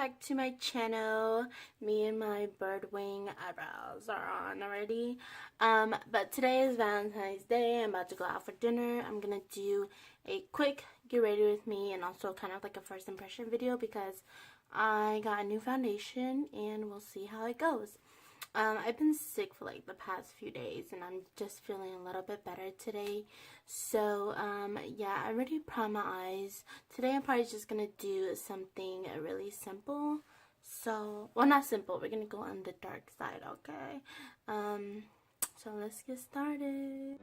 back to my channel. Me and my bird wing eyebrows are on already. But today is Valentine's Day. I'm about to go out for dinner. I'm gonna do a quick get ready with me and also kind of like a first impression video because I got a new foundation and we'll see how it goes. I've been sick for like the past few days and I'm just feeling a little bit better today. So yeah, I already primed my eyes. Today I'm probably just gonna do something really simple. So, well, not simple, we're gonna go on the dark side, okay? So let's get started.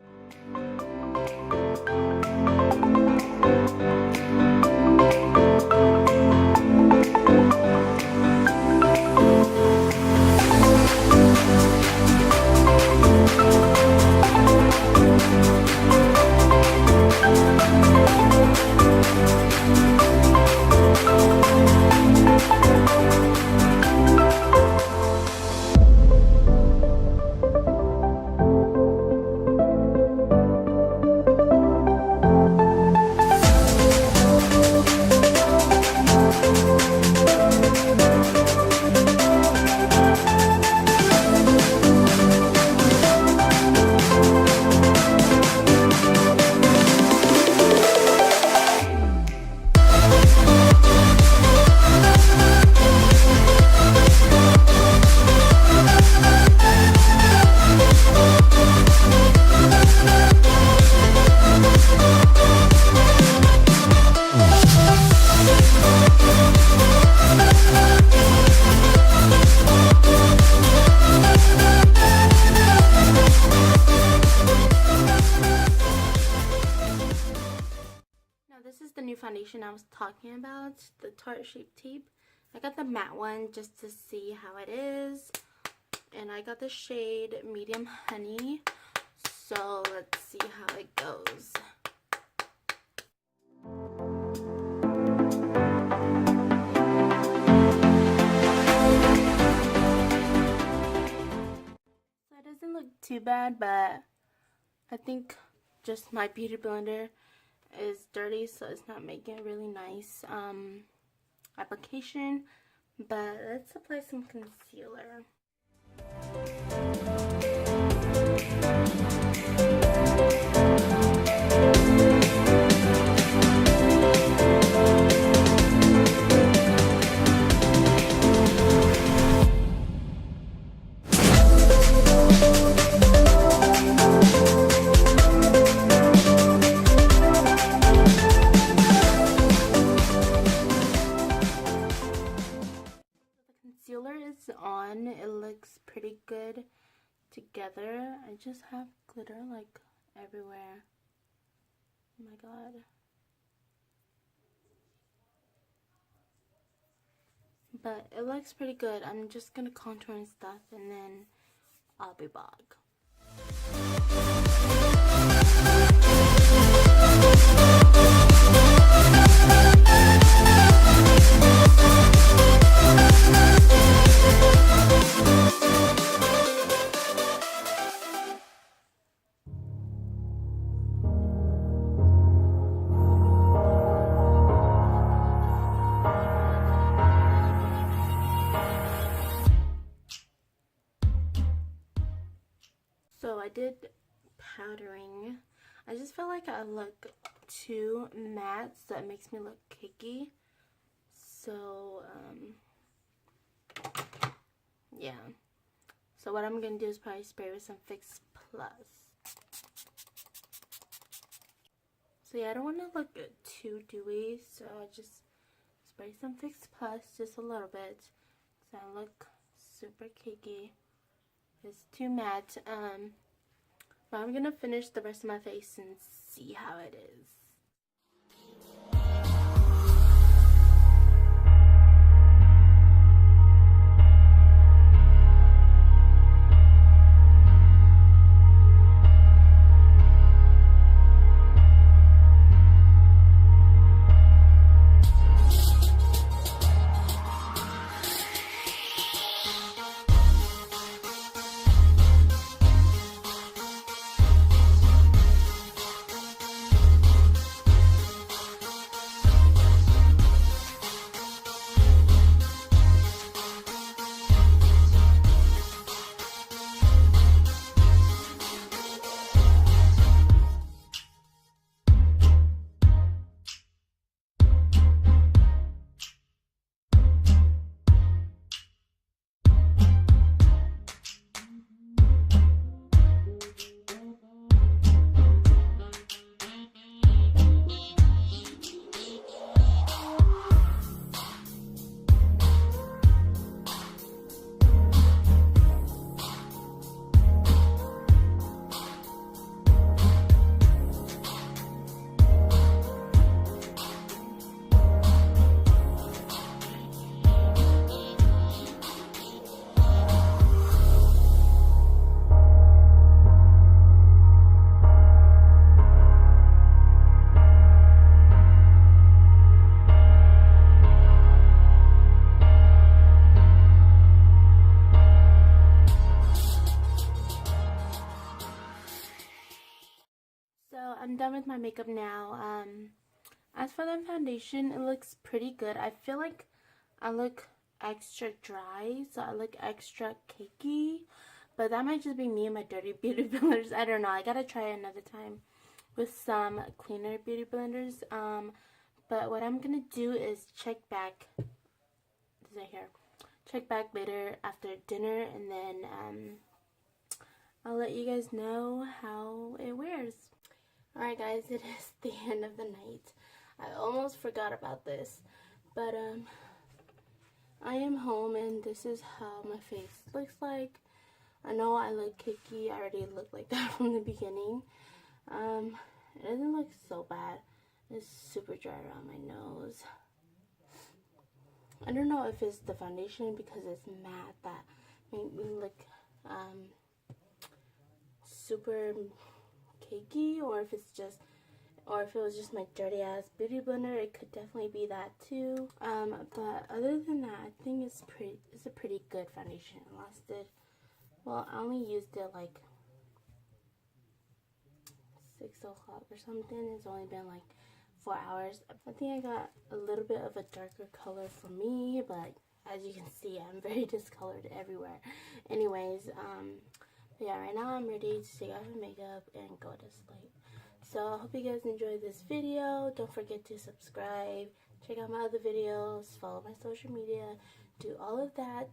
This is the new foundation I was talking about, the Tarte Shape Tape. I got the matte one just to see how it is. And I got the shade Medium Honey. So let's see how it goes. So it doesn't look too bad, but I think just my beauty blender is dirty, so it's not making a really nice application. But let's apply some concealer. On, it looks pretty good together. I just have glitter like everywhere. Oh my god. But it looks pretty good. I'm just gonna contour and stuff and then I'll be back. So I did powdering. I just feel like I look too matte, so it makes me look cakey. So yeah. So what I'm gonna do is probably spray with some Fix Plus. So yeah, I don't want to look too dewy, so I just spray some Fix Plus just a little bit, so I look super cakey. It's too matte. But I'm gonna finish the rest of my face and see how it is. So I'm done with my makeup now. As for the foundation, it looks pretty good. I feel like I look extra dry, so I look extra cakey. But that might just be me and my dirty beauty blenders. I don't know. I gotta try it another time with some cleaner beauty blenders. But what I'm gonna do is check back. Is it here? Check back later after dinner, and then I'll let you guys know how it wears. Alright guys, it is the end of the night. I almost forgot about this, but I am home and this is how my face looks like. I know I look cakey. I already looked like that from the beginning. It doesn't look so bad. It's super dry around my nose. I don't know if it's the foundation because it's matte that made me look super cakey, or if it's just, or if it was just my dirty ass beauty blender. It could definitely be that too. But other than that, I think it's a pretty good foundation. It lasted, well, I only used it like 6 o'clock or something. It's only been like 4 hours. I think I got a little bit of a darker color for me, but as you can see, I'm very discolored everywhere. Anyways, but yeah, right now I'm ready to take off my makeup and go to sleep. So I hope you guys enjoyed this video. Don't forget to subscribe, check out my other videos, follow my social media, do all of that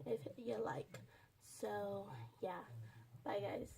if you like. So yeah, bye guys.